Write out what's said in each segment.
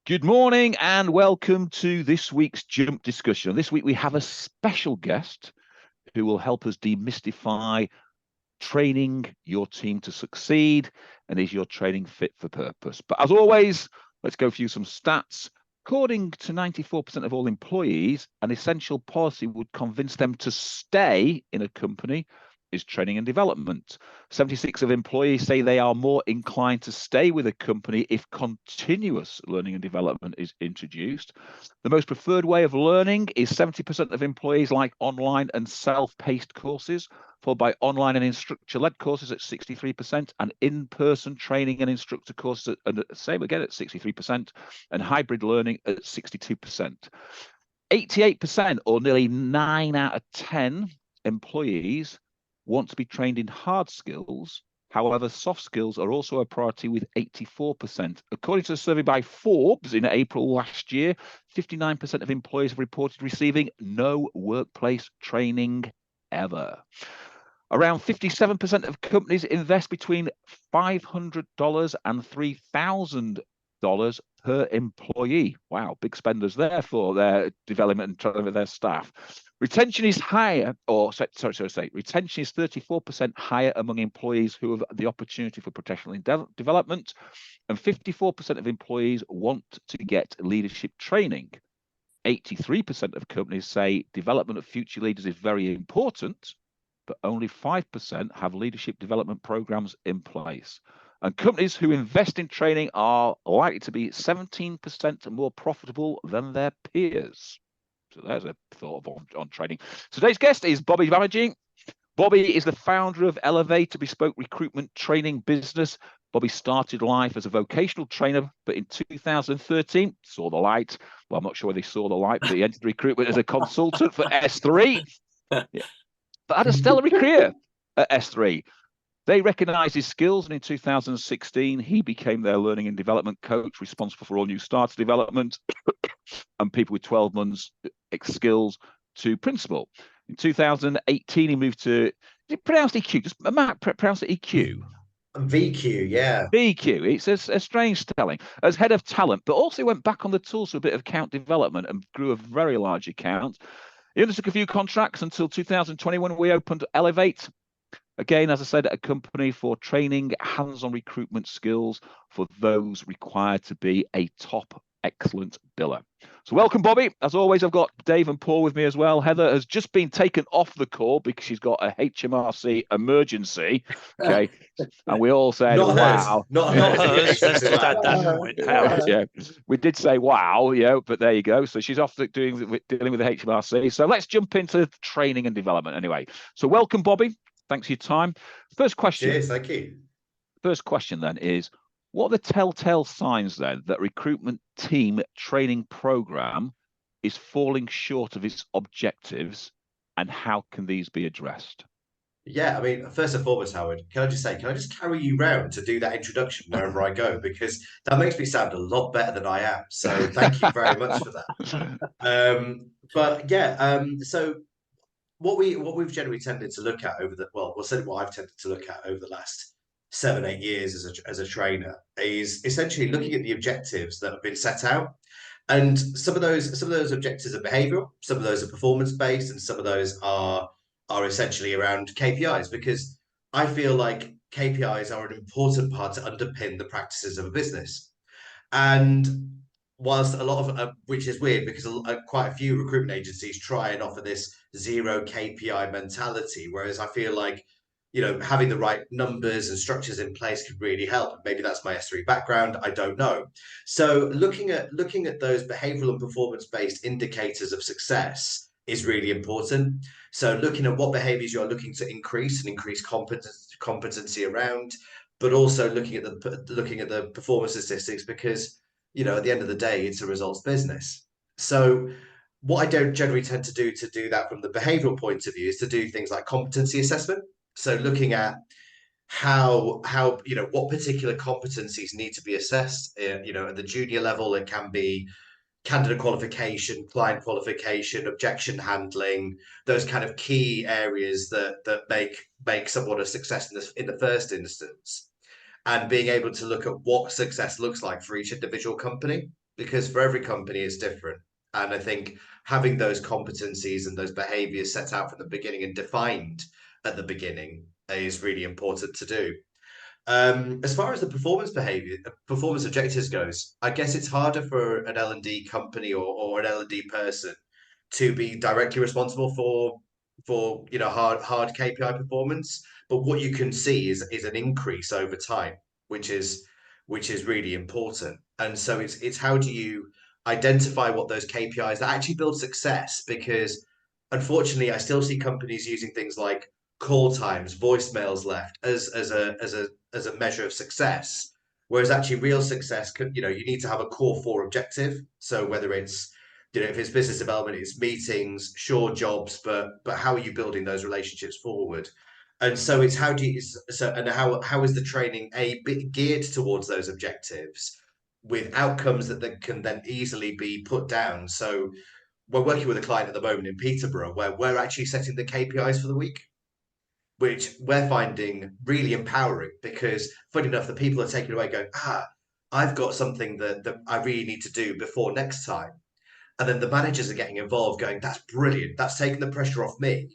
Good morning and welcome to this week's Jump discussion. This week we have a special guest who will help us demystify training your team to succeed and is your training fit for purpose. But as always, let's go through some stats. According to 94% of all employees, an essential policy would convince them to stay in a company is training and development. 76% of employees say they are more inclined to stay with a company if continuous learning and development is introduced. The most preferred way of learning is 70% of employees like online and self-paced courses, followed by online and instructor-led courses at 63%, and in-person training and instructor courses at same again at 63%, and hybrid learning at 62%. 88%, or nearly 9 out of 10 employees, want to be trained in hard skills. However, soft skills are also a priority with 84%. According to a survey by Forbes in April last year, 59% of employees have reported receiving no workplace training ever. Around 57% of companies invest between $500 and $3,000 per employee. Wow, big spenders there for their development and training of their staff. Retention is higher, retention is 34% higher among employees who have the opportunity for professional development, and 54% of employees want to get leadership training. 83% of companies say development of future leaders is very important, but only 5% have leadership development programs in place. And companies who invest in training are likely to be 17% more profitable than their peers. So there's a thought on training. Today's guest is Banerjee. Bobby is the founder of Elevate, a bespoke recruitment training business. Bobby started life as a vocational trainer, but in 2013 saw the light. Well, I'm not sure whether he saw the light, but he entered recruitment as a consultant for S3. Yeah. But had a stellar career at S3. They recognized his skills, and in 2016, he became their learning and development coach, responsible for all new starter development and people with 12 months skills to principal. In 2018, he moved to, is it pronounced EQ? Just Matt, pronounce it EQ. VQ, yeah. VQ. It's a strange spelling. As head of talent, but also went back on the tools for a bit of account development and grew a very large account. He undertook a few contracts until 2021 when we opened Elevate. Again, as I said, a company for training hands-on recruitment skills for those required to be a top excellent biller. So welcome, Bobby. As always, I've got Dave and Paul with me as well. Heather has just been taken off the call because she's got a HMRC emergency. Okay. And we all said, wow. Not hers. Let's just add that point. Yeah, we did say, wow, yeah, but there you go. So she's off dealing with the HMRC. So let's jump into training and development anyway. So welcome, Bobby. Thanks for your time. First question. Cheers, thank you. First question then is, what are the telltale signs then that recruitment team training program is falling short of its objectives, and how can these be addressed? Yeah, I mean, first and foremost, Howard, can I just carry you round to do that introduction wherever I go? Because that makes me sound a lot better than I am. So thank you very much for that. So what we've generally tended to look at certainly what I've tended to look at over the last 7-8 years as a trainer is essentially looking at the objectives that have been set out, and some of those objectives are behavioural, some of those are performance based, and some of those are essentially around KPIs, because I feel like KPIs are an important part to underpin the practices of a business. And whilst a lot of which is weird because quite a few recruitment agencies try and offer this zero KPI mentality, whereas I feel like, you know, having the right numbers and structures in place could really help. Maybe that's my S3 background, I don't know. So looking at those behavioral and performance based indicators of success is really important. So looking at what behaviors you're looking to increase competency around, but also looking at the performance statistics, because, you know, at the end of the day, it's a results business. So what I don't generally tend to do that from the behavioral point of view is to do things like competency assessment. So looking at how you know, what particular competencies need to be assessed. You know, at the junior level, it can be candidate qualification, client qualification, objection handling, those kind of key areas that make someone a success in the first instance, and being able to look at what success looks like for each individual company. because for every company it's different. And I think having those competencies and those behaviors set out from the beginning and defined at the beginning is really important to do. As far as the performance behavior, performance objectives goes, I guess it's harder for an L&D company or an L&D person to be directly responsible for hard KPI performance. But what you can see is an increase over time, which is really important. And so it's how do you identify what those KPIs that actually build success? Because unfortunately, I still see companies using things like call times, voicemails left as a measure of success. Whereas actually real success could, you need to have a core four objective. So whether it's, if it's business development, it's meetings, sure jobs, but how are you building those relationships forward? And so it's how do you so and how is the training a bit geared towards those objectives with outcomes that can then easily be put down. So we're working with a client at the moment in Peterborough where we're actually setting the KPIs for the week, which we're finding really empowering because, funny enough, the people are taking away going, I've got something that I really need to do before next time. And then the managers are getting involved going, that's brilliant. That's taking the pressure off me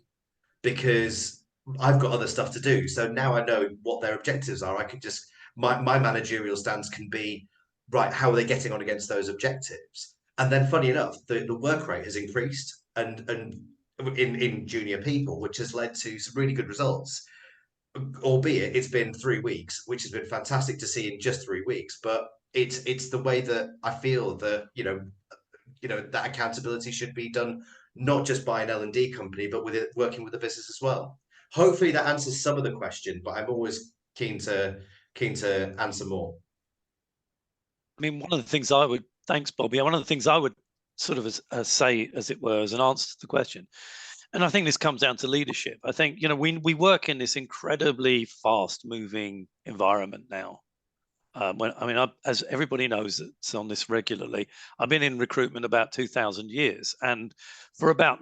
because I've got other stuff to do. So now I know what their objectives are. I can just, my managerial stance can be, right, how are they getting on against those objectives? And then funny enough, the work rate has increased and in junior people, which has led to some really good results. Albeit it's been 3 weeks, which has been fantastic to see in just 3 weeks. But it's the way that I feel that that accountability should be done not just by an L&D company, but with it working with the business as well. Hopefully that answers some of the question, but I'm always keen to answer more. I mean, one of the things I would, thanks, Bobby. One of the things I would sort of say, as it were, as an answer to the question, and I think this comes down to leadership. I think, we work in this incredibly fast moving environment now. As everybody knows that's on this regularly, I've been in recruitment about 2,000 years. And for about,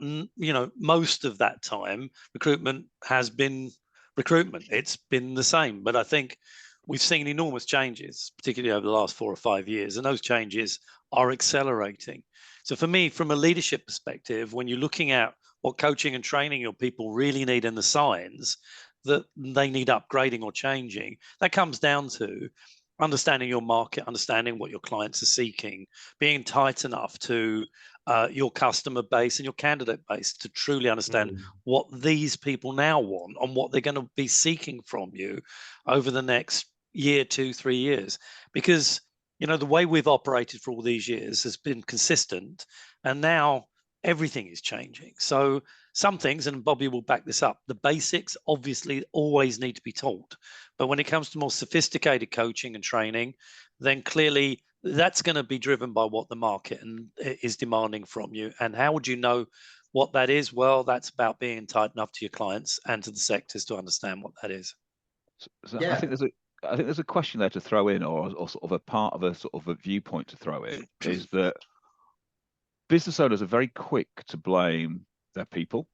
most of that time, recruitment has been recruitment. It's been the same. But I think we've seen enormous changes, particularly over the last 4 or 5 years. And those changes are accelerating. So for me, from a leadership perspective, when you're looking at what coaching and training your people really need and the signs that they need upgrading or changing, that comes down to understanding your market, understanding what your clients are seeking, being tight enough to your customer base and your candidate base to truly understand what these people now want and what they're going to be seeking from you over the next year, 2, 3 years. Because, the way we've operated for all these years has been consistent, and now everything is changing. So some things, and Bobby will back this up, the basics obviously always need to be taught. But when it comes to more sophisticated coaching and training, then clearly that's going to be driven by what the market is demanding from you. And how would you know what that is? Well, that's about being tight enough to your clients and to the sectors to understand what that is. So yeah. I think there's a question there to throw in, or sort of a part of a sort of a viewpoint to throw in, is that business owners are very quick to blame their people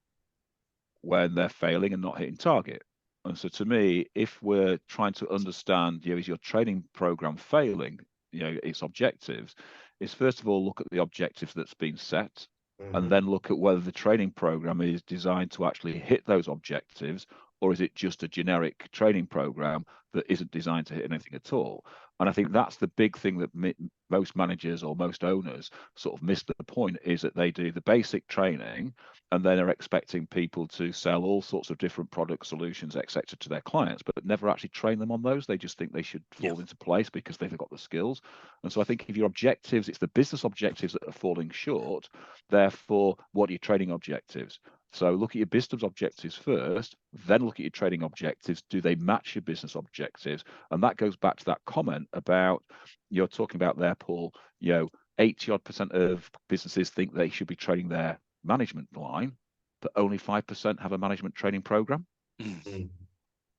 when they're failing and not hitting target. And so to me, if we're trying to understand, is your training program failing, its objectives, is first of all, look at the objectives that's been set, and then look at whether the training program is designed to actually hit those objectives, or is it just a generic training program that isn't designed to hit anything at all? And I think that's the big thing that most managers or most owners sort of miss the point, is that they do the basic training and then are expecting people to sell all sorts of different product solutions, etc., to their clients, but never actually train them on those. They just think they should fall into place because they've got the skills. And so I think if your objectives, it's the business objectives that are falling short, therefore, what are your training objectives? So look at your business objectives first, then look at your training objectives. Do they match your business objectives? And that goes back to that comment about, you're talking about there, Paul, 80% of businesses think they should be training their management line, but only 5% have a management training program.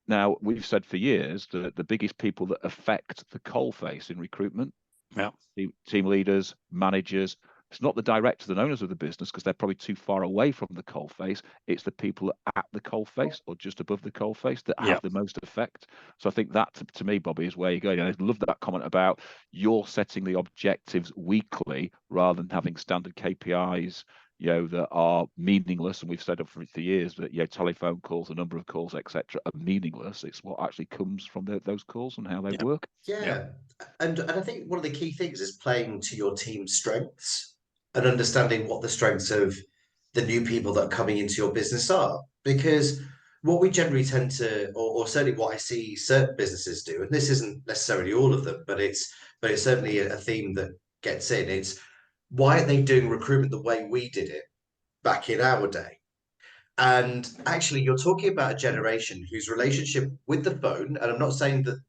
Now, we've said for years that the biggest people that affect the coalface in recruitment, team leaders, managers, It's not the directors and owners of the business, because they're probably too far away from the coalface. It's the people at the coalface or just above the coalface that have the most effect. So I think that, to me, Bobby, is where you go. I love that comment about you're setting the objectives weekly rather than having standard KPIs, that are meaningless. And we've said it for years that, telephone calls, the number of calls, etc., are meaningless. It's what actually comes from those calls and how they work. Yeah. And I think one of the key things is playing to your team's strengths and understanding what the strengths of the new people that are coming into your business are. Because what we generally tend to, or certainly what I see certain businesses do, and this isn't necessarily all of them, but it's certainly a theme that gets in. It's, why aren't they doing recruitment the way we did it back in our day? And actually, you're talking about a generation whose relationship with the phone, and I'm not saying that,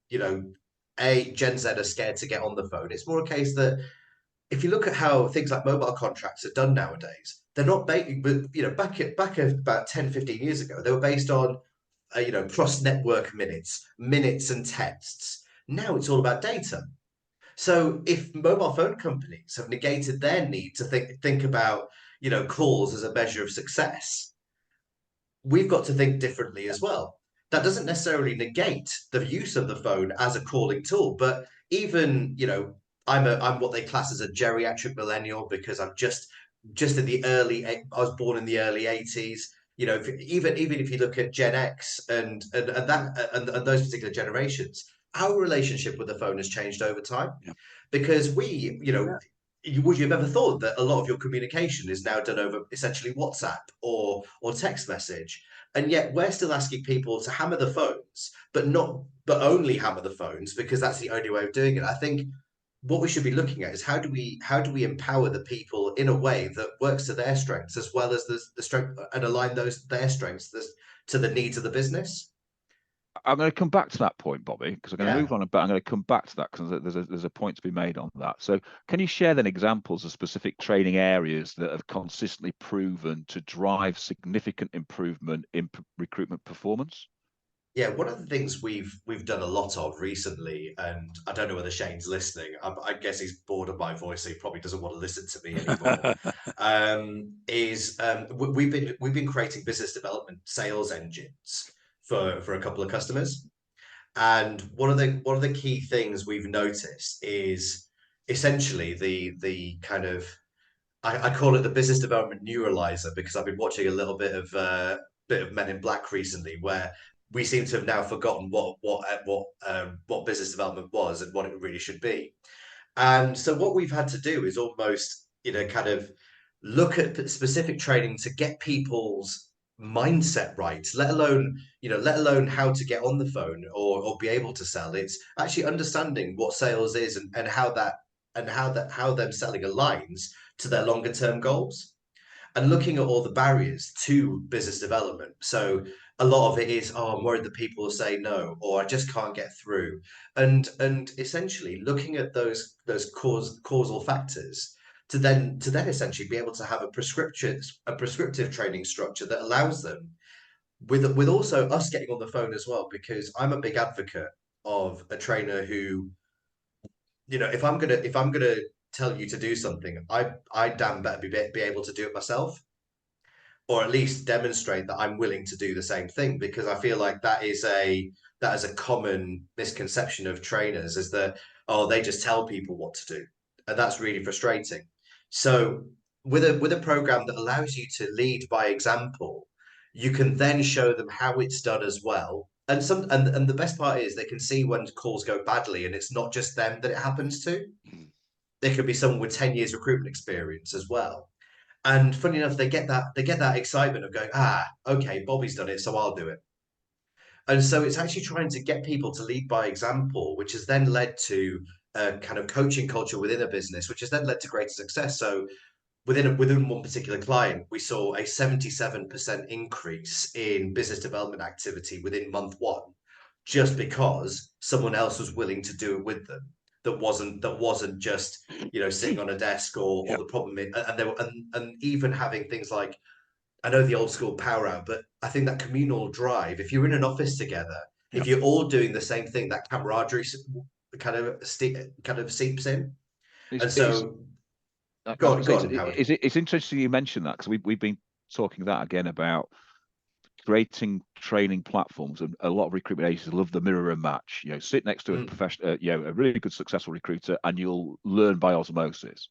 Gen Z are scared to get on the phone. It's more a case that if you look at how things like mobile contracts are done nowadays, they're not based, but back about 10, 15 years ago, they were based on cross network minutes and texts. Now it's all about data. So if mobile phone companies have negated their need to think about calls as a measure of success, we've got to think differently as well. That doesn't necessarily negate the use of the phone as a calling tool, but even, I'm what they class as a geriatric millennial, because I'm just in I was born in the early 80s. Even if you look at Gen X and those particular generations, our relationship with the phone has changed over time, because would you have ever thought that a lot of your communication is now done over essentially WhatsApp or text message? And yet we're still asking people to hammer the phones, but only hammer the phones, because that's the only way of doing it. I think what we should be looking at is how do we empower the people in a way that works to their strengths, as well as the strength, and align their strengths to the needs of the business. I'm going to come back to that point, Bobby, because I'm going to move on, but I'm going to come back to that because there's a point to be made on that. So can you share then examples of specific training areas that have consistently proven to drive significant improvement in recruitment performance? Yeah, one of the things we've done a lot of recently, and I don't know whether Shane's listening. I guess he's bored of my voice, so he probably doesn't want to listen to me anymore. We've been creating business development sales engines for a couple of customers, and one of the key things we've noticed is essentially the kind of, I call it the business development neuralizer, because I've been watching a little bit of Men in Black recently, where we seem to have now forgotten what business development was and what it really should be. And so what we've had to do is almost kind of look at specific training to get people's mindset right, let alone how to get on the phone or be able to sell. It's actually understanding what sales is, and how them selling aligns to their longer term goals, and looking at all the barriers to business development. So a lot of it is, I'm worried that people will say no, or I just can't get through. And essentially looking at those causal factors to then essentially be able to have a prescriptive training structure that allows them, with also us getting on the phone as well, because I'm a big advocate of a trainer who, if I'm gonna tell you to do something, I damn better be able to do it myself, or at least demonstrate that I'm willing to do the same thing, because I feel like that is a common misconception of trainers, is that, oh, they just tell people what to do, and that's really frustrating. So with a program that allows you to lead by example, you can then show them how it's done as well. And the best part is they can see when calls go badly, and it's not just them that it happens to. There could be someone with 10 years recruitment experience as well. And funny enough, they get that excitement of going, okay, Bobby's done it, so I'll do it. And so it's actually trying to get people to lead by example, which has then led to a kind of coaching culture within a business, which has then led to greater success. So within one particular client, we saw a 77% increase in business development activity within month one, just because someone else was willing to do it with them. That wasn't just sitting on a desk or the problem. And they were, and even having things like, I know the old school power hour, but I think that communal drive, if you're in an office together, if you're all doing the same thing, that camaraderie kind of seeps in. And so Go on, Howard. It's interesting you mentioned that, because we've been talking that again about creating training platforms, and a lot of recruitment agencies love the mirror and match. Sit next to a professional, a really good, successful recruiter, and you'll learn by osmosis.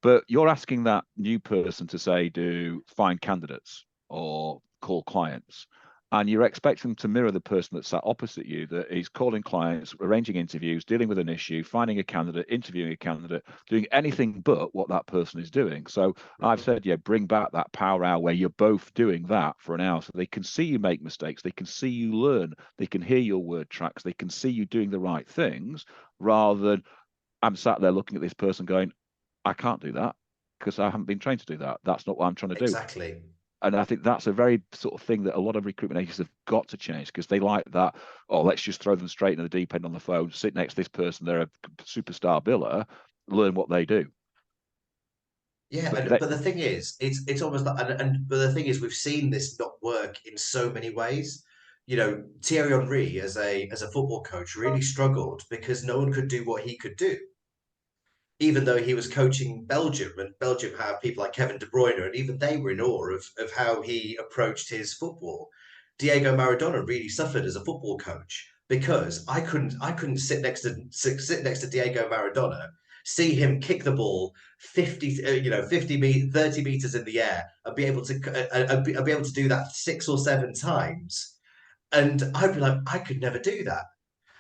But you're asking that new person to say, find candidates or call clients, and you're expecting them to mirror the person that's sat opposite you, that is calling clients, arranging interviews, dealing with an issue, finding a candidate, interviewing a candidate, doing anything but what that person is doing. So I've said, bring back that power hour where you're both doing that for an hour, so they can see you make mistakes, they can see you learn, they can hear your word tracks, they can see you doing the right things, rather than I'm sat there looking at this person going, I can't do that because I haven't been trained to do that. That's not what I'm trying to do. Exactly. And I think that's a very sort of thing that a lot of recruitment agencies have got to change, because they like that, let's just throw them straight in the deep end on the phone, sit next to this person, they're a superstar biller, learn what they do. Yeah, but the thing is, it's almost like, but the thing is, we've seen this not work in so many ways. Thierry Henry as a football coach really struggled because no one could do what he could do, even though he was coaching Belgium, and Belgium have people like Kevin De Bruyne, and even they were in awe of how he approached his football. Diego Maradona really suffered as a football coach because I couldn't sit next to Diego Maradona, see him kick the ball 50 30 meters in the air, and be able to do that 6 or 7 times, and I'd be like, I could never do that.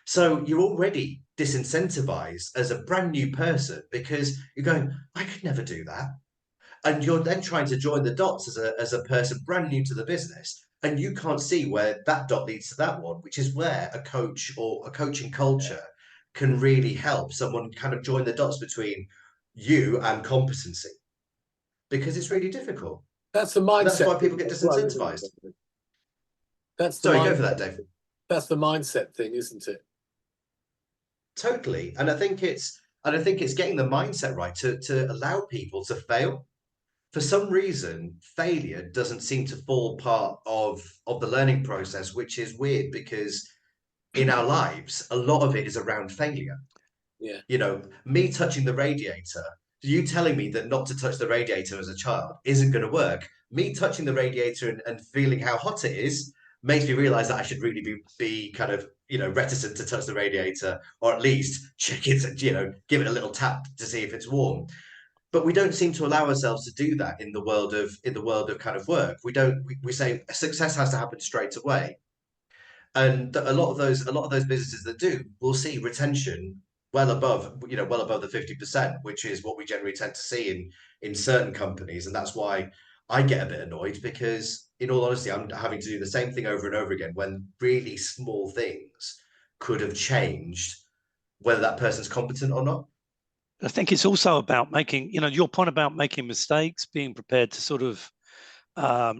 So you're already disincentivized as a brand new person because you're going, I could never do that. And you're then trying to join the dots as a person brand new to the business. And you can't see where that dot leads to that one, which is where a coach or a coaching culture can really help someone kind of join the dots between you and competency, because it's really difficult. That's the mindset. That's why people get disincentivized. Sorry, go for that, Dave. That's the mindset thing, isn't it? Totally. And I think it's getting the mindset right to allow people to fail. For some reason, failure doesn't seem to fall part of the learning process, which is weird, because in our lives, a lot of it is around failure. Yeah. Me touching the radiator, you telling me that not to touch the radiator as a child isn't going to work. Me touching the radiator and feeling how hot it is makes me realize that I should really be kind of, reticent to touch the radiator, or at least check it, give it a little tap to see if it's warm. But we don't seem to allow ourselves to do that in the world of kind of work. We say success has to happen straight away. And a lot of those businesses that do will see retention well above the 50%, which is what we generally tend to see in certain companies. And that's why I get a bit annoyed, because in all honesty, I'm having to do the same thing over and over again, when really small things could have changed whether that person's competent or not. I think it's also about making, your point about making mistakes, being prepared to sort of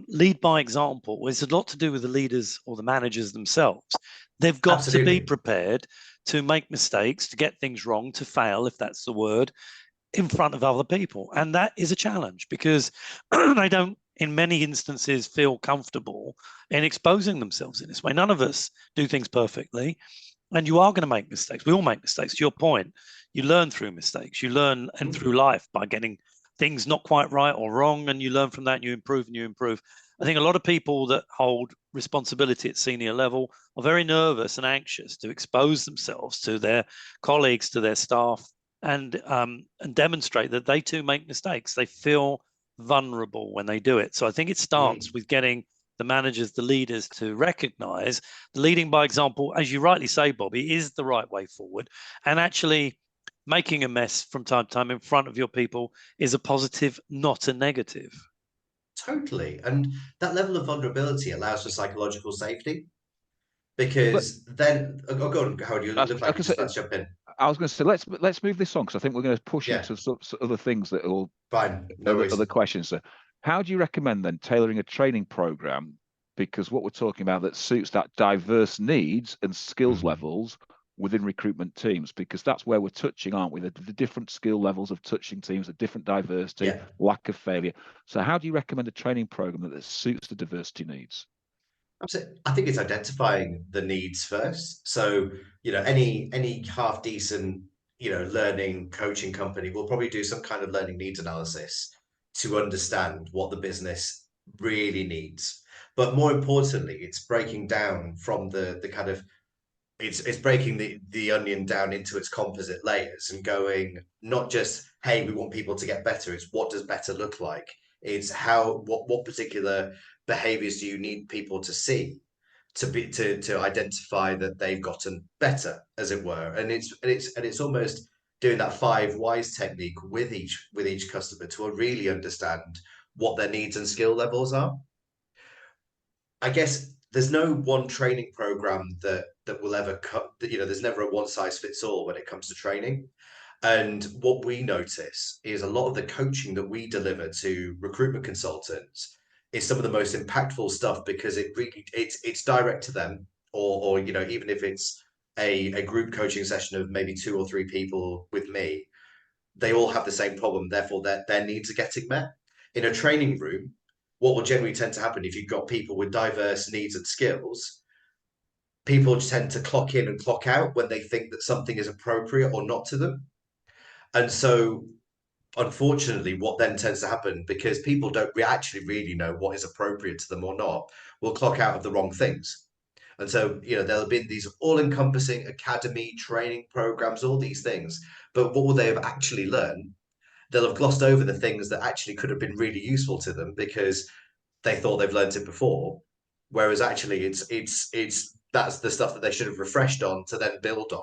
lead by example. It's a lot to do with the leaders or the managers themselves. They've got Absolutely. to be prepared to make mistakes, to get things wrong, to fail, if that's the word, in front of other people. And that is a challenge, because they don't, in many instances, feel comfortable in exposing themselves in this way. None of us do things perfectly, and you are going to make mistakes. We all make mistakes. To your point, you learn through mistakes. You learn and through life by getting things not quite right or wrong, and you learn from that and you improve and you improve. I think a lot of people that hold responsibility at senior level are very nervous and anxious to expose themselves to their colleagues, to their staff, and demonstrate that they too make mistakes. They feel vulnerable when they do it. So I think it starts with getting the managers, the leaders, to recognize the leading by example, as you rightly say, Bobby, is the right way forward. And actually making a mess from time to time in front of your people is a positive, not a negative. Totally. And that level of vulnerability allows for psychological safety, because then go on, Howard, you look like you're just about to jump in. I was going to say, let's move this on, because I think we're going to push into some other things that will other questions. So how do you recommend then tailoring a training program, because what we're talking about, that suits that diverse needs and skills levels within recruitment teams, because that's where we're touching, aren't we? The different skill levels of touching teams, the different diversity, lack of failure. So how do you recommend a training program that suits the diversity needs? I think it's identifying the needs first. So, any half decent learning coaching company will probably do some kind of learning needs analysis to understand what the business really needs. But more importantly, it's breaking down from the kind of it's breaking the onion down into its composite layers and going not just, hey, we want people to get better. It's what does better look like? It's what particular behaviors do you need people to see to identify that they've gotten better, as it were. And it's almost doing that 5 whys technique with each customer to really understand what their needs and skill levels are. I guess there's no one training program that will ever cut. There's never a one size fits all when it comes to training. And what we notice is a lot of the coaching that we deliver to recruitment consultants is some of the most impactful stuff because it's direct to them, or even if it's a group coaching session of maybe 2 or 3 people with me, they all have the same problem. Therefore, their needs are getting met. In a training room, what will generally tend to happen if you've got people with diverse needs and skills, people tend to clock in and clock out when they think that something is appropriate or not to them. And so, unfortunately, what then tends to happen, because people don't actually really know what is appropriate to them or not, will clock out of the wrong things. And so, there'll have been these all-encompassing academy training programs, all these things. But what will they have actually learned? They'll have glossed over the things that actually could have been really useful to them because they thought they've learned it before. Whereas actually it's that's the stuff that they should have refreshed on to then build on.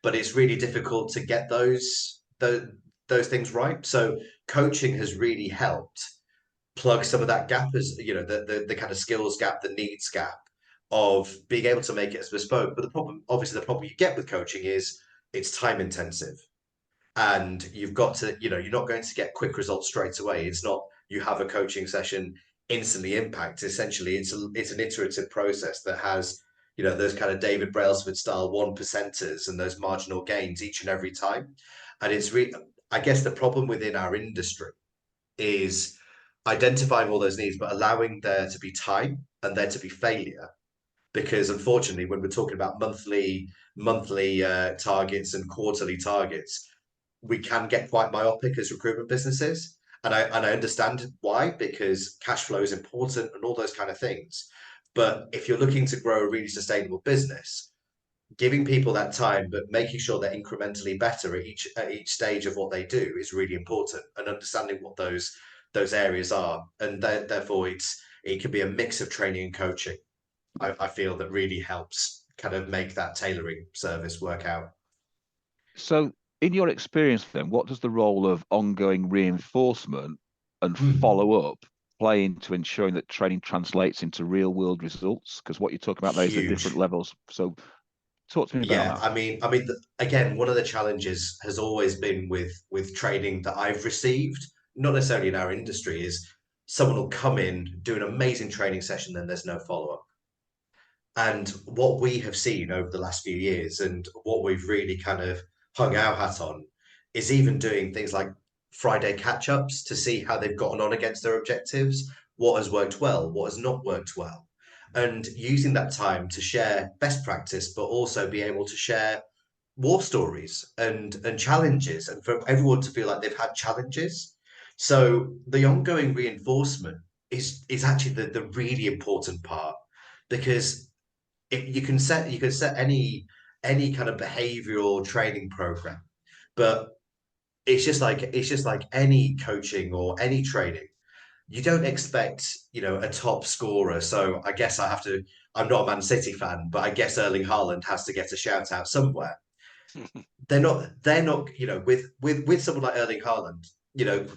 But it's really difficult to get those things right. So coaching has really helped plug some of that gap, as the kind of skills gap, the needs gap of being able to make it as bespoke. But the problem you get with coaching is it's time intensive. And you've got to, you're not going to get quick results straight away. It's not you have a coaching session, instantly impact. Essentially, it's an iterative process that has, those kind of David Brailsford style 1%ers and those marginal gains each and every time. And I guess the problem within our industry is identifying all those needs, but allowing there to be time and there to be failure. Because unfortunately, when we're talking about monthly targets and quarterly targets, we can get quite myopic as recruitment businesses. And I understand why, because cash flow is important and all those kind of things. But if you're looking to grow a really sustainable business, giving people that time, but making sure they're incrementally better at each stage of what they do is really important, and understanding what those areas are. And therefore it can be a mix of training and coaching. I feel that really helps kind of make that tailoring service work out. So, in your experience, then, what does the role of ongoing reinforcement and follow-up play into ensuring that training translates into real-world results? Because what you're talking about there is the different levels. So, talk to me about that. I mean, again, one of the challenges has always been with training that I've received, not necessarily in our industry, is someone will come in, do an amazing training session, then there's no follow-up. And what we have seen over the last few years, and what we've really kind of hung our hat on, is even doing things like Friday catch-ups to see how they've gotten on against their objectives, what has worked well, what has not worked well, and using that time to share best practice, but also be able to share war stories and challenges, and for everyone to feel like they've had challenges. So the ongoing reinforcement is actually the really important part, because you can set any kind of behavioral training program, but it's just like any coaching or any training. You don't expect a top scorer. So I guess I'm not a Man City fan, but I guess Erling Haaland has to get a shout out somewhere. They're not with someone like Erling Haaland,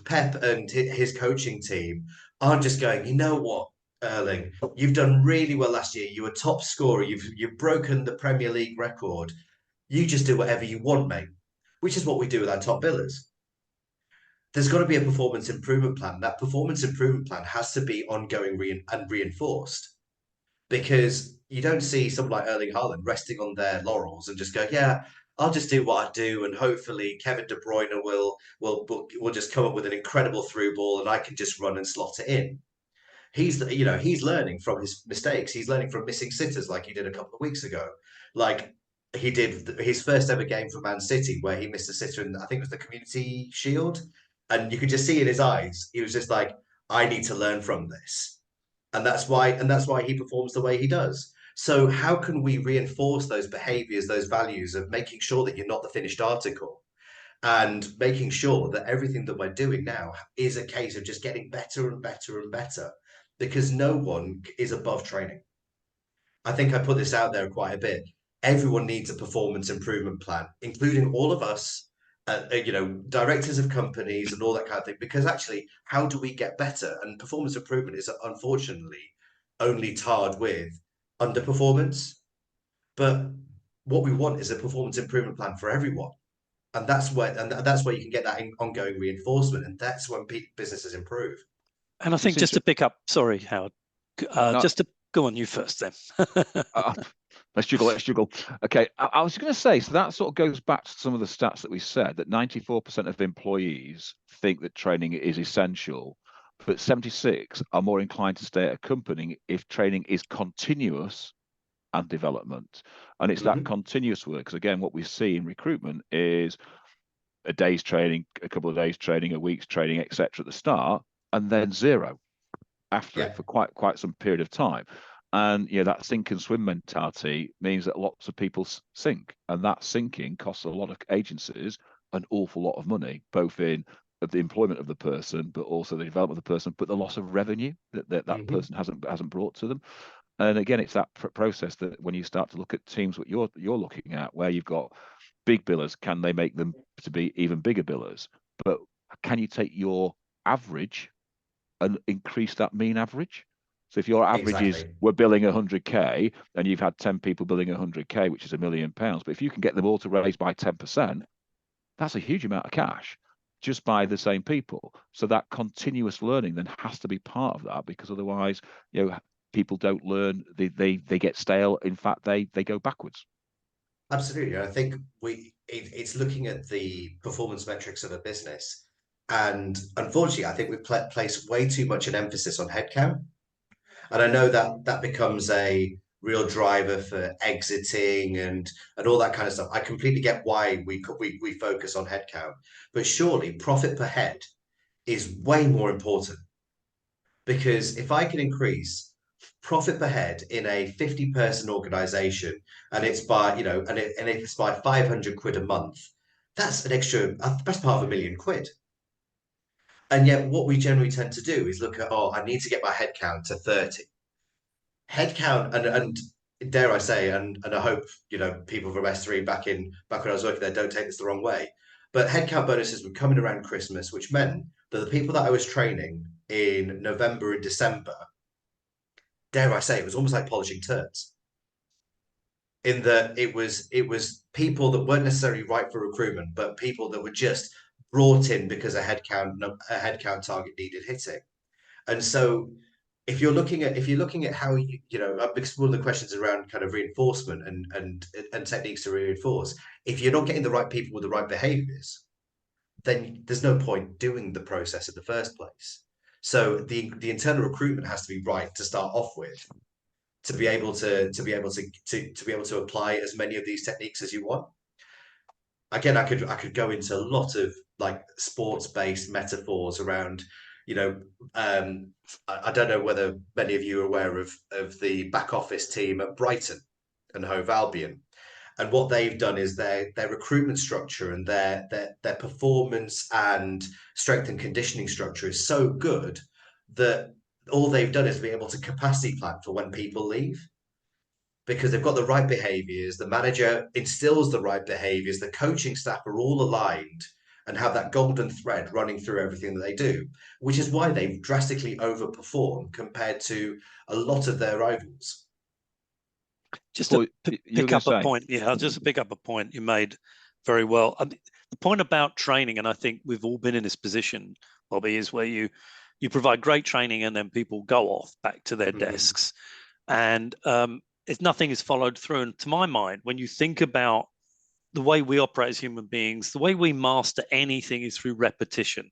Pep and his coaching team aren't just going, you know what, Erling, you've done really well last year. You were top scorer. You've broken the Premier League record. You just do whatever you want, mate. Which is what we do with our top billers. There's got to be a performance improvement plan. That performance improvement plan has to be ongoing and reinforced, because you don't see someone like Erling Haaland resting on their laurels and just go, yeah, I'll just do what I do, and hopefully Kevin De Bruyne will just come up with an incredible through ball, and I can just run and slot it in. He's learning from his mistakes. He's learning from missing sitters like he did a couple of weeks ago. Like, he did his first ever game for Man City where he missed a sitter in, I think it was the Community Shield, and you could just see in his eyes he was just like, I need to learn from this, and that's why he performs the way he does. So how can we reinforce those behaviors, those values of making sure that you're not the finished article, and making sure that everything that we're doing now is a case of just getting better and better and better, because no one is above training. I think I put this out there quite a bit. Everyone needs a performance improvement plan, including all of us, directors of companies and all that kind of thing. Because actually, how do we get better? And performance improvement is unfortunately only tarred with underperformance. But what we want is a performance improvement plan for everyone, and that's where you can get that ongoing reinforcement, and that's when businesses improve. And I think just to pick up, sorry, Howard, just to go on, you first then. Let's juggle. Okay, I was going to say, so that sort of goes back to some of the stats that we said, that 94% of employees think that training is essential, but 76 are more inclined to stay at a company if training is continuous and development. And it's that continuous work, because again, what we see in recruitment is a day's training, a couple of days training, a week's training, etc. at the start, and then zero after it for quite some period of time. And that sink and swim mentality means that lots of people sink, and that sinking costs a lot of agencies an awful lot of money, both in the employment of the person, but also the development of the person, but the loss of revenue that person hasn't brought to them. And again, it's that process that when you start to look at teams, what you're looking at, where you've got big billers, can they make them to be even bigger billers? But can you take your average and increase that mean average? So if your average is we're billing 100k and you've had 10 people billing 100k, which is £1 million, but if you can get them all to raise by 10%, that's a huge amount of cash just by the same people. So that continuous learning then has to be part of that, because otherwise, people don't learn, they get stale. In fact, they go backwards. Absolutely. I think it's looking at the performance metrics of a business. And unfortunately, I think we place way too much an emphasis on headcount. And I know that becomes a real driver for exiting and all that kind of stuff. I completely get why we focus on headcount, but surely profit per head is way more important, because if I can increase profit per head in a 50-person organization, and it's by and if it's by 500 quid a month, that's an extra, that's part of £1 million. And yet what we generally tend to do is look at, I need to get my headcount to 30. Headcount, and dare I say, and I hope people from S3 back when I was working there don't take this the wrong way, but headcount bonuses were coming around Christmas, which meant that the people that I was training in November and December, dare I say, it was almost like polishing turds. In that it was people that weren't necessarily right for recruitment, but people that were just brought in because a headcount target needed hitting. And so if you're looking at how because one of the questions around kind of reinforcement and techniques to reinforce, if you're not getting the right people with the right behaviors, then there's no point doing the process in the first place. So the internal recruitment has to be right to start off with, to be able to apply as many of these techniques as you want. Again, I could go into a lot of like sports-based metaphors around, I don't know whether many of you are aware of the back office team at Brighton and Hove Albion. And what they've done is their recruitment structure and their performance and strength and conditioning structure is so good that all they've done is be able to capacity plan for when people leave, because they've got the right behaviors, the manager instills the right behaviors, the coaching staff are all aligned and have that golden thread running through everything that they do, which is why they've drastically overperformed compared to a lot of their rivals. Just to pick up a point, just to pick up a point you made very well. I mean, the point about training, and I think we've all been in this position, Bobby, is where you provide great training and then people go off back to their desks, and if nothing is followed through. And to my mind, when you think about the way we operate as human beings, the way we master anything is through repetition.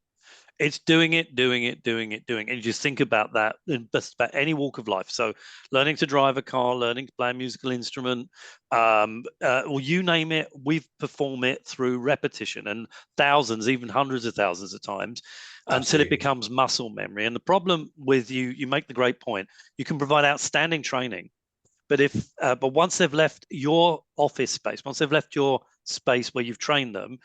It's doing it. And you just think about that in just about any walk of life. So learning to drive a car, learning to play a musical instrument, or you name it, we perform it through repetition and thousands, even hundreds of thousands of times until it becomes muscle memory. And the problem with you make the great point, you can provide outstanding training, but once they've left your office space, once they've left your space where you've trained them,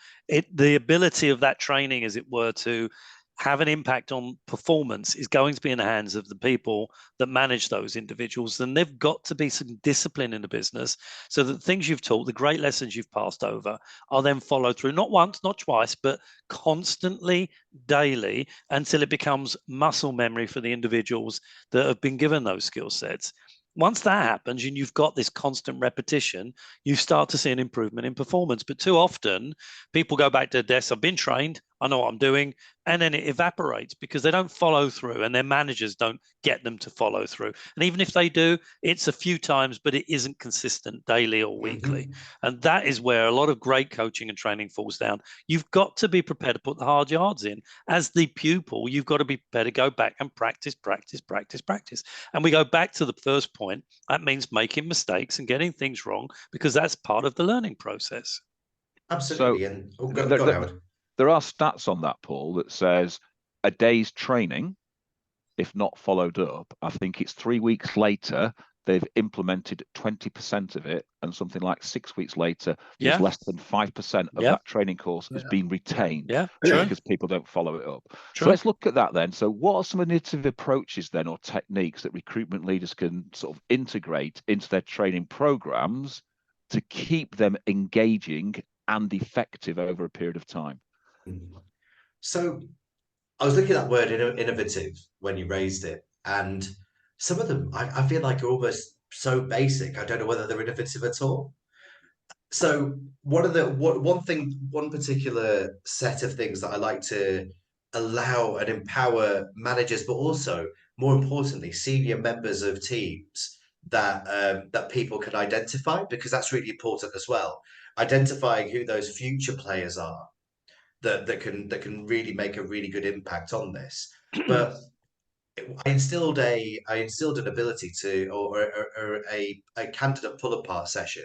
the ability of that training, as it were, to have an impact on performance is going to be in the hands of the people that manage those individuals. Then they've got to be some discipline in the business so that things you've taught, the great lessons you've passed over, are then followed through, not once, not twice, but constantly, daily, until it becomes muscle memory for the individuals that have been given those skill sets. Once that happens and you've got this constant repetition, you start to see an improvement in performance. But too often, people go back to their desks, I've been trained, I know what I'm doing, and then it evaporates because they don't follow through and their managers don't get them to follow through. And even if they do, it's a few times, but it isn't consistent daily or weekly. And that is where a lot of great coaching and training falls down. You've got to be prepared to put the hard yards in. As the pupil, you've got to be prepared to go back and practice. And we go back to the first point. That means making mistakes and getting things wrong, because that's part of the learning process. Absolutely. So, and go on, Howard. There are stats on that, Paul, that says a day's training, if not followed up, I think it's 3 weeks later, they've implemented 20% of it, and something like 6 weeks later, there's less than 5% of that training course has been retained because people don't follow it up. So let's look at that then. So what are some innovative approaches then, or techniques, that recruitment leaders can sort of integrate into their training programs to keep them engaging and effective over a period of time? So I was looking at that word innovative when you raised it, and some of them I feel like are almost so basic. I don't know whether they're innovative at all. So one particular set of things that I like to allow and empower managers, but also more importantly, senior members of teams that people can identify, because that's really important as well. Identifying who those future players are that can really make a really good impact on this. But I instilled an ability to, or a candidate pull apart session.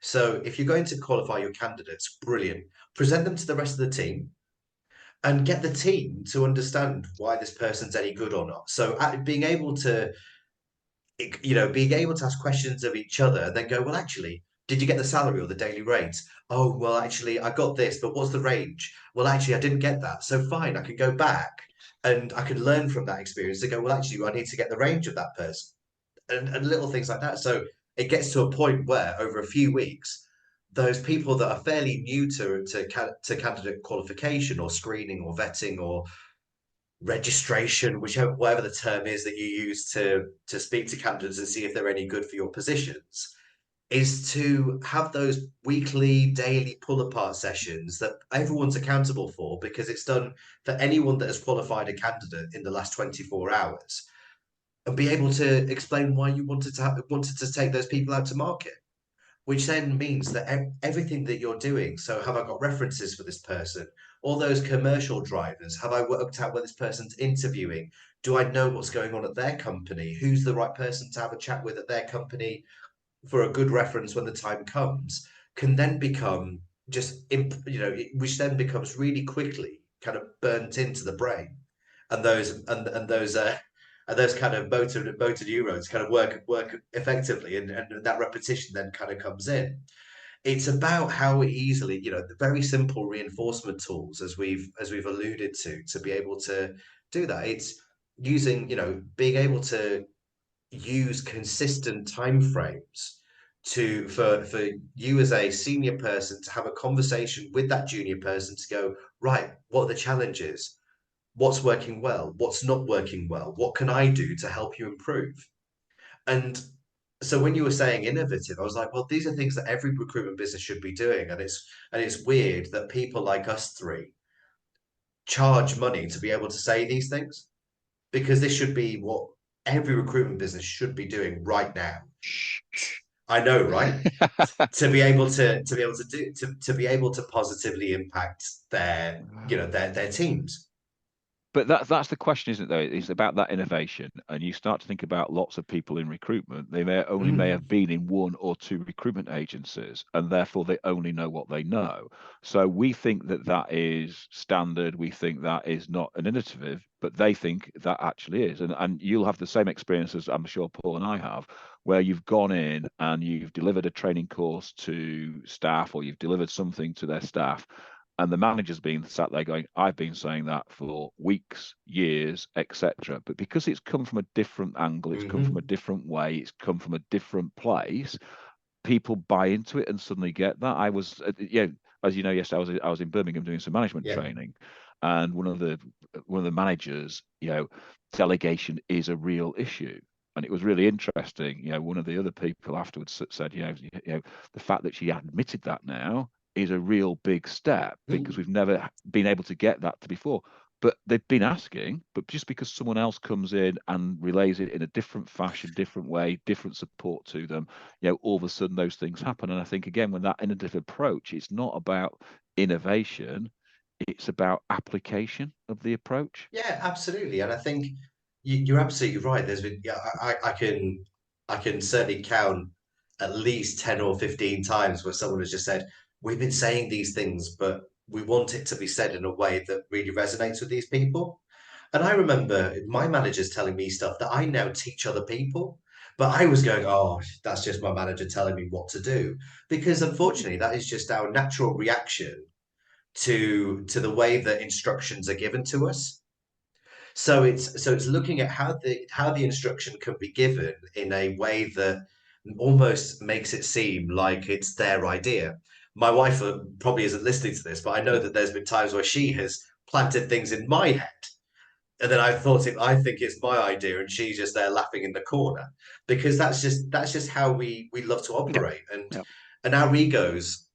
So if you're going to qualify your candidates, brilliant. Present them to the rest of the team and get the team to understand why this person's any good or not. So being able to ask questions of each other and then go, well, actually, did you get the salary or the daily rate? Oh, well, actually, I got this, but what's the range? Well, actually, I didn't get that. So fine, I can go back and I can learn from that experience to go, well, actually, I need to get the range of that person, and little things like that. So it gets to a point where over a few weeks, those people that are fairly new to candidate qualification or screening or vetting or registration, whatever the term is that you use to speak to candidates and see if they're any good for your positions, is to have those weekly, daily pull apart sessions that everyone's accountable for, because it's done for anyone that has qualified a candidate in the last 24 hours, and be able to explain why you wanted to take those people out to market, which then means that everything that you're doing. So have I got references for this person? All those commercial drivers, have I worked out where this person's interviewing? Do I know what's going on at their company? Who's the right person to have a chat with at their company for a good reference when the time comes? Can then become which then becomes really quickly kind of burnt into the brain, and those kind of motor neurons kind of work effectively, and that repetition then kind of comes in. It's about how easily, the very simple reinforcement tools, as we've alluded to be able to do that. It's using, being able to use consistent timeframes for you as a senior person to have a conversation with that junior person to go, right, what are the challenges? What's working well? What's not working well? What can I do to help you improve? And so when you were saying innovative, I was like, well, these are things that every recruitment business should be doing. And it's weird that people like us three charge money to be able to say these things, because this should be what every recruitment business should be doing right now. I know, right? to be able to positively impact their teams. But that's the question, isn't it, though? It's about that innovation. And you start to think about lots of people in recruitment. They may have been in one or two recruitment agencies, and therefore they only know what they know. So we think that that is standard. We think that is not an innovative, but they think that actually is. And you'll have the same experience as I'm sure Paul and I have, where you've gone in and you've delivered a training course to staff, or you've delivered something to their staff, and the manager's been sat there going, I've been saying that for weeks, years, etc. But because it's come from a different angle, it's come from a different way, it's come from a different place, people buy into it and suddenly get that. I was, as you know, yesterday I was in Birmingham doing some management training, and one of the managers, delegation is a real issue. And it was really interesting. One of the other people afterwards said, the fact that she admitted that now is a real big step, because we've never been able to get that to before. But they've been asking, but just because someone else comes in and relays it in a different fashion, different way, different support to them, all of a sudden those things happen. And I think, again, when that innovative approach, it's not about innovation, it's about application of the approach. Yeah, absolutely. And I think you're absolutely right. There's been, I can certainly count at least 10 or 15 times where someone has just said, we've been saying these things, but we want it to be said in a way that really resonates with these people. And I remember my managers telling me stuff that I now teach other people. But I was going, oh, that's just my manager telling me what to do. Because unfortunately, that is just our natural reaction to the way that instructions are given to us. So it's looking at how the instruction can be given in a way that almost makes it seem like it's their idea. My wife probably isn't listening to this, but I know that there's been times where she has planted things in my head, and then I think it's my idea, and she's just there laughing in the corner, because that's just how we love to operate, and our egos,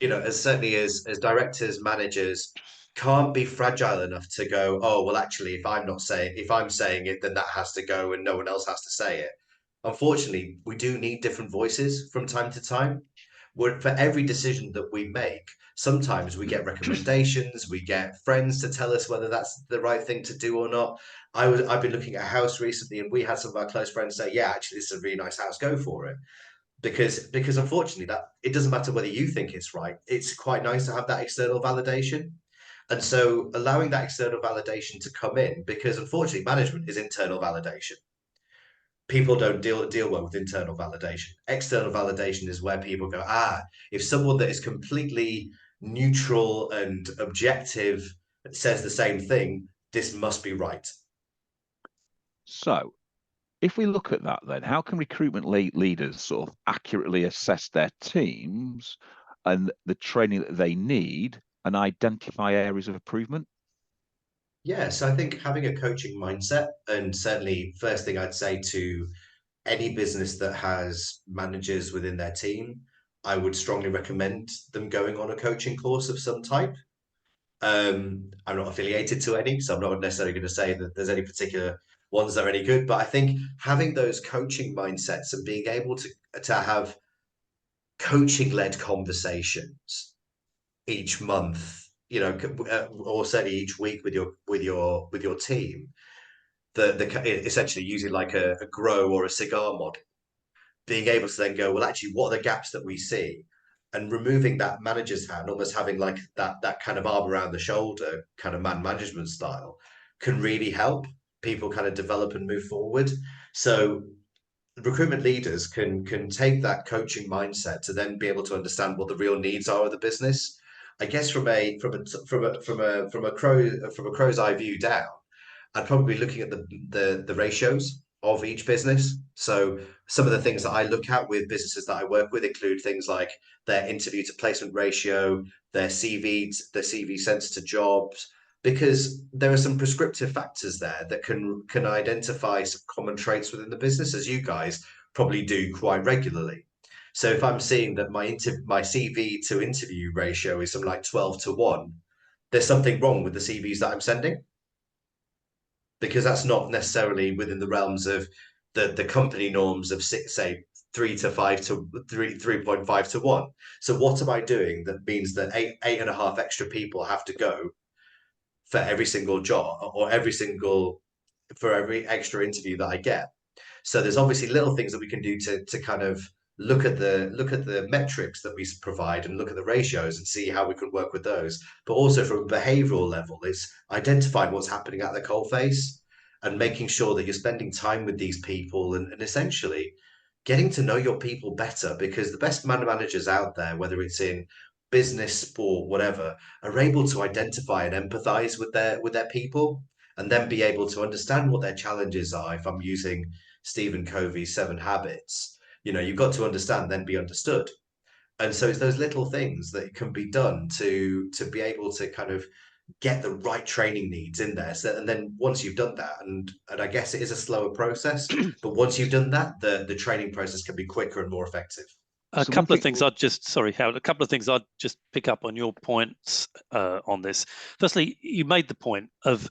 as certainly as directors, managers, can't be fragile enough to go, oh, well, actually, if I'm saying it, then that has to go and no one else has to say it. Unfortunately, we do need different voices from time to time. For every decision that we make, sometimes we get recommendations, we get friends to tell us whether that's the right thing to do or not. I've been looking at a house recently, and we had some of our close friends say, yeah, actually, this is a really nice house, go for it. Because unfortunately, that it doesn't matter whether you think it's right. It's quite nice to have that external validation. And so allowing that external validation to come in, because unfortunately management is internal validation. People don't deal well with internal validation. External validation is where people go, if someone that is completely neutral and objective says the same thing, this must be right. So if we look at that, then how can recruitment leaders sort of accurately assess their teams and the training that they need and identify areas of improvement? Yeah, so I think having a coaching mindset, and certainly first thing I'd say to any business that has managers within their team, I would strongly recommend them going on a coaching course of some type. I'm not affiliated to any, so I'm not necessarily going to say that there's any particular ones that are any good, but I think having those coaching mindsets and being able to have coaching-led conversations each month, or certainly each week with your team, essentially using like a grow or a cigar model, being able to then go, well, actually, what are the gaps that we see? And removing that manager's hat and almost having like that kind of arm around the shoulder kind of man management style can really help people kind of develop and move forward. So recruitment leaders can take that coaching mindset to then be able to understand what the real needs are of the business. I guess from a crow's eye view down, I'd probably be looking at the ratios of each business. So some of the things that I look at with businesses that I work with include things like their interview to placement ratio, their CV sent to jobs, because there are some prescriptive factors there that can identify some common traits within the business, as you guys probably do quite regularly. So if I'm seeing that my CV to interview ratio is something like 12-1, there's something wrong with the CVs that I'm sending, because that's not necessarily within the realms of the company norms of 3.5-1. So what am I doing that means that eight and a half extra people have to go for every single job or for every extra interview that I get. So there's obviously little things that we can do to kind of look at the metrics that we provide and look at the ratios and see how we can work with those. But also from a behavioral level, it's identifying what's happening at the coalface and making sure that you're spending time with these people and essentially getting to know your people better, because the best managers out there, whether it's in business, sport, whatever, are able to identify and empathize with their people and then be able to understand what their challenges are. If I'm using Stephen Covey's 7 Habits, you've got to understand, then be understood. And so it's those little things that can be done to be able to kind of get the right training needs in there. So, and then once you've done that, and I guess it is a slower process, but once you've done that, the training process can be quicker and more effective. A couple of things Howard, a couple of things I'd just pick up on your points on this. Firstly, you made the point of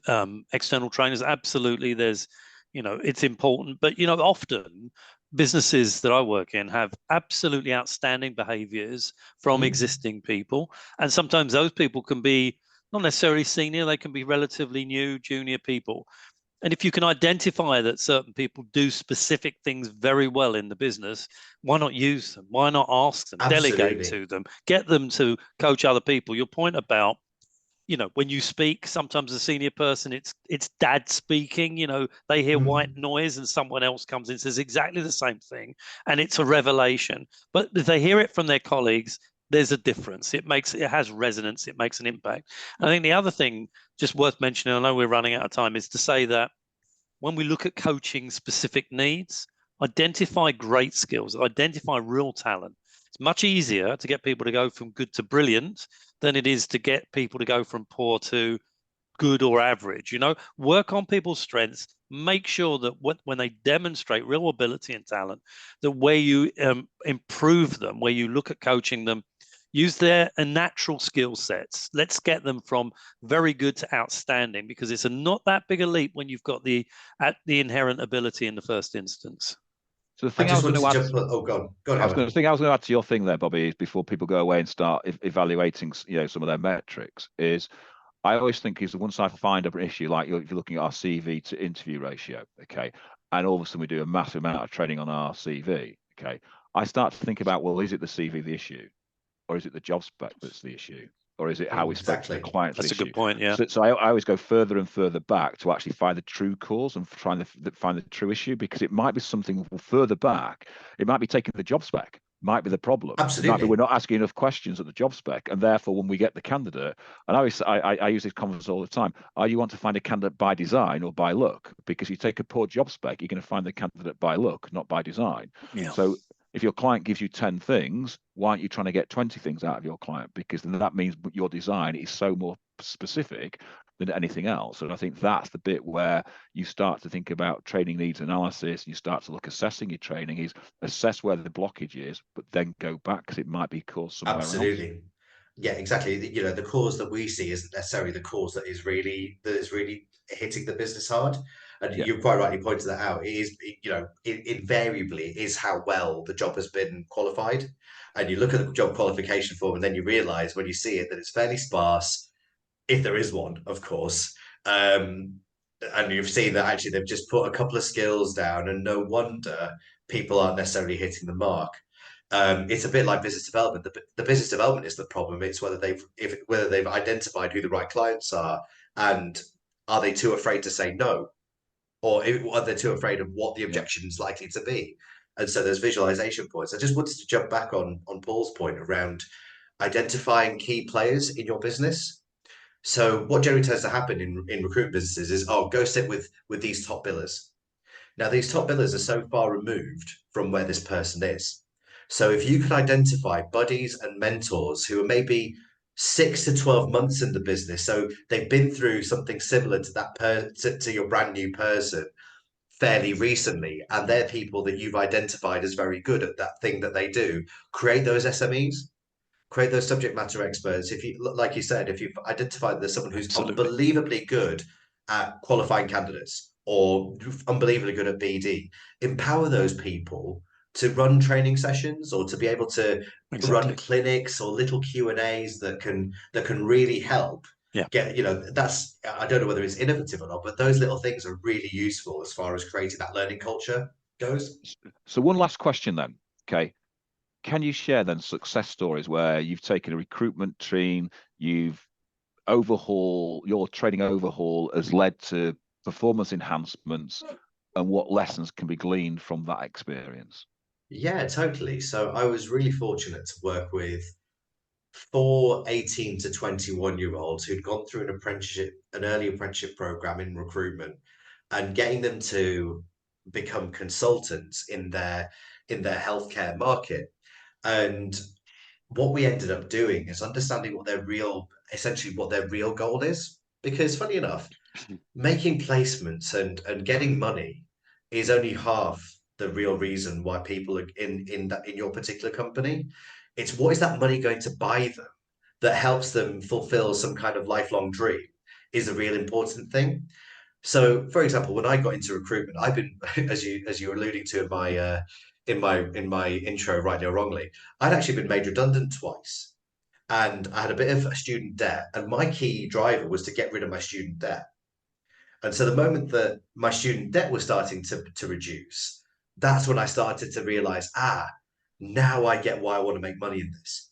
external trainers. Absolutely, there's, it's important, but, often businesses that I work in have absolutely outstanding behaviors from existing people. And sometimes those people can be not necessarily senior, they can be relatively new, junior people. And if you can identify that certain people do specific things very well in the business, why not use them? Why not ask them, delegate to them, get them to coach other people? Your point about, when you speak, sometimes a senior person, it's dad speaking, they hear white noise and someone else comes in and says exactly the same thing. And it's a revelation. But if they hear it from their colleagues, there's a difference. It has resonance. It makes an impact. I think the other thing just worth mentioning, I know we're running out of time, is to say that when we look at coaching specific needs, identify great skills, identify real talent. It's much easier to get people to go from good to brilliant than it is to get people to go from poor to good or average. Work on people's strengths. Make sure that when they demonstrate real ability and talent, that where you improve them, where you look at coaching them, use their natural skill sets. Let's get them from very good to outstanding, because it's not that big a leap when you've got the inherent ability in the first instance. So the thing I was going to add, go on, I was going to add to your thing there, Bobby, is before people go away and start evaluating, some of their metrics, is I always think is once I find an issue, like if you're looking at our CV to interview ratio, okay, and all of a sudden we do a massive amount of training on our CV, okay, I start to think about, well, is it the CV the issue, or is it the job spec that's the issue, or is it how we spoke to the client? That's a good point. Yeah. So I always go further and further back to actually find the true cause and find the true issue, because it might be something further back. It might be taking the job spec. Might be the problem. Absolutely. It might be we're not asking enough questions at the job spec, and therefore when we get the candidate, and I use this conference all the time. You want to find a candidate by design or by look? Because you take a poor job spec, you're going to find the candidate by look, not by design. Yeah. So if your client gives you 10 things, why aren't you trying to get 20 things out of your client? Because then that means your design is so more specific than anything else. And I think that's the bit where you start to think about training needs analysis. You start to look assessing your training, is assess where the blockage is, but then go back, because it might be caused somewhere else. Yeah, exactly. The cause that we see isn't necessarily the cause that is really hitting the business hard. And you quite rightly pointed that out. It is, it invariably is how well the job has been qualified. And you look at the job qualification form, and then you realize when you see it that it's fairly sparse, if there is one, of course. And you've seen that actually they've just put a couple of skills down, and no wonder people aren't necessarily hitting the mark. It's a bit like business development. The business development is the problem. It's whether they've identified who the right clients are, and are they too afraid to say no, or are they too afraid of what the objection is likely to be? And so there's visualization points. I just wanted to jump back on Paul's point around identifying key players in your business. So what generally tends to happen in recruitment businesses is, go sit with these top billers. Now, these top billers are so far removed from where this person is. So if you can identify buddies and mentors who are maybe 6 to 12 months in the business, so they've been through something similar to that to your brand new person fairly recently, and they're people that you've identified as very good at that thing that they do, create those SMEs. Create those subject matter experts. If you, like you said, if you've identified there's someone who's unbelievably good at qualifying candidates or unbelievably good at BD, empower those people to run training sessions or to be able to run clinics or little Q&As that can really help That's, I don't know whether it's innovative or not, but those little things are really useful as far as creating that learning culture goes. So one last question then. Okay. Can you share then success stories where you've taken a recruitment team, your training overhaul has led to performance enhancements, and what lessons can be gleaned from that experience? Yeah, totally. So I was really fortunate to work with 4 18 to 21-year-olds who'd gone through an early apprenticeship program in recruitment, and getting them to become consultants in their healthcare market. And what we ended up doing is understanding essentially what their real goal is. Because funny enough, making placements and getting money is only half the real reason why people are in your particular company. It's what is that money going to buy them that helps them fulfill some kind of lifelong dream is a real important thing. So, for example, when I got into recruitment, I've been, as you were alluding to in my intro, rightly or wrongly, I'd actually been made redundant twice, and I had a bit of student debt, and my key driver was to get rid of my student debt. And so, the moment that my student debt was starting to reduce, that's when I started to realize, now I get why I want to make money in this.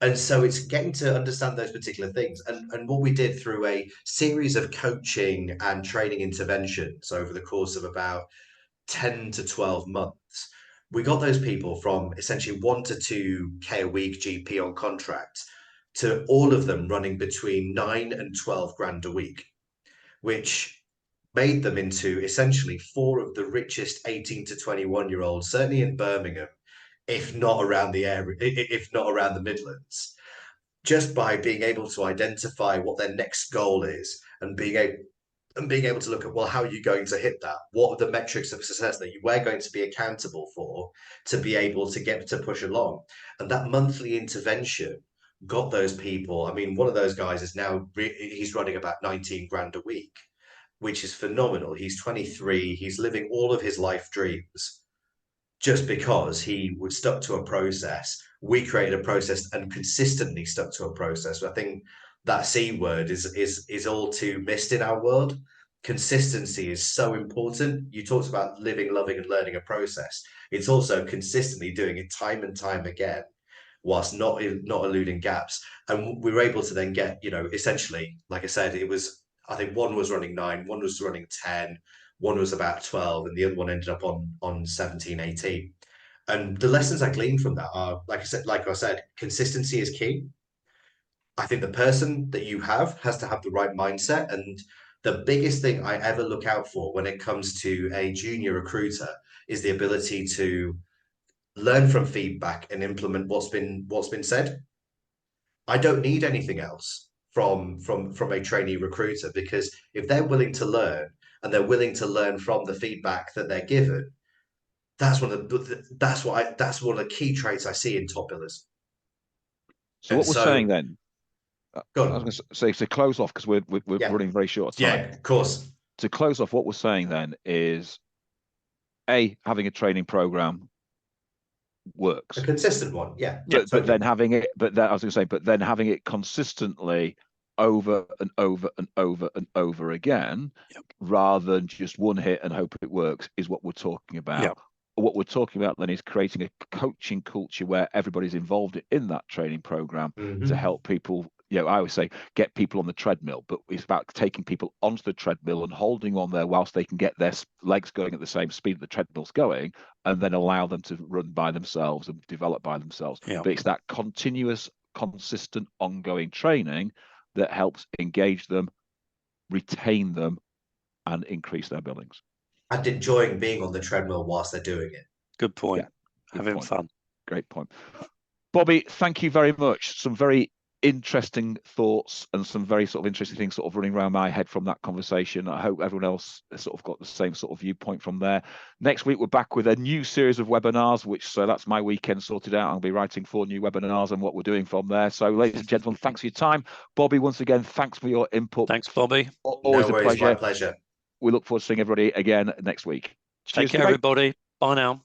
And so it's getting to understand those particular things. And what we did through a series of coaching and training interventions over the course of about 10 to 12 months, we got those people from essentially 1 to 2K a week GP on contract to all of them running between 9 and 12 grand a week, which made them into essentially 4 of the richest 18 to 21-year-olds, certainly in Birmingham, if not around the area, if not around the Midlands, just by being able to identify what their next goal is and being able to look at, well, how are you going to hit that? What are the metrics of success that we're going to be accountable for to be able to get to push along? And that monthly intervention got those people. I mean, one of those guys is now he's running about 19 grand a week, which is phenomenal. He's 23. He's living all of his life dreams just because he was stuck to a process. We created a process and consistently stuck to a process. I think that C word is all too missed in our world. Consistency is so important. You talked about living, loving, and learning a process. It's also consistently doing it time and time again, whilst not eluding gaps. And we were able to then get, essentially, like I said, I think one was running 9, one was running 10, one was about 12, and the other one ended up on 17, 18. And the lessons I gleaned from that are, like I said, consistency is key. I think the person that you has to have the right mindset. And the biggest thing I ever look out for when it comes to a junior recruiter is the ability to learn from feedback and implement what's been said. I don't need anything else from a trainee recruiter, because if they're willing to learn and they're willing to learn from the feedback that they're given, that's one of the key traits I see in top billers. So what we're saying then, I was going to say, to close off, because we're running very short of time. Yeah, of course. To close off, what we're saying then is, having a training program works. A consistent one, yeah. But then having it consistently over and over and over and over again, rather than just one hit and hope it works, is what we're talking about. Yep. What we're talking about then is creating a coaching culture where everybody's involved in that training program to help people. I always say get people on the treadmill, but it's about taking people onto the treadmill and holding on there whilst they can get their legs going at the same speed the treadmill's going, and then allow them to run by themselves and develop by themselves. Yeah. But it's that continuous, consistent, ongoing training that helps engage them, retain them, and increase their billings. And enjoying being on the treadmill whilst they're doing it. Good point. Yeah, Having fun. Great point. Bobby, thank you very much. Some very interesting thoughts and some very sort of interesting things sort of running around my head from that conversation. I hope everyone else has sort of got the same sort of viewpoint from there. Next week, we're back with a new series of webinars, so that's my weekend sorted out. I'll be writing 4 new webinars and what we're doing from there. So, ladies and gentlemen, thanks for your time. Bobby, once again, thanks for your input. Thanks, Bobby. Always a pleasure. My pleasure. We look forward to seeing everybody again next week. Take care, everybody. Bye now.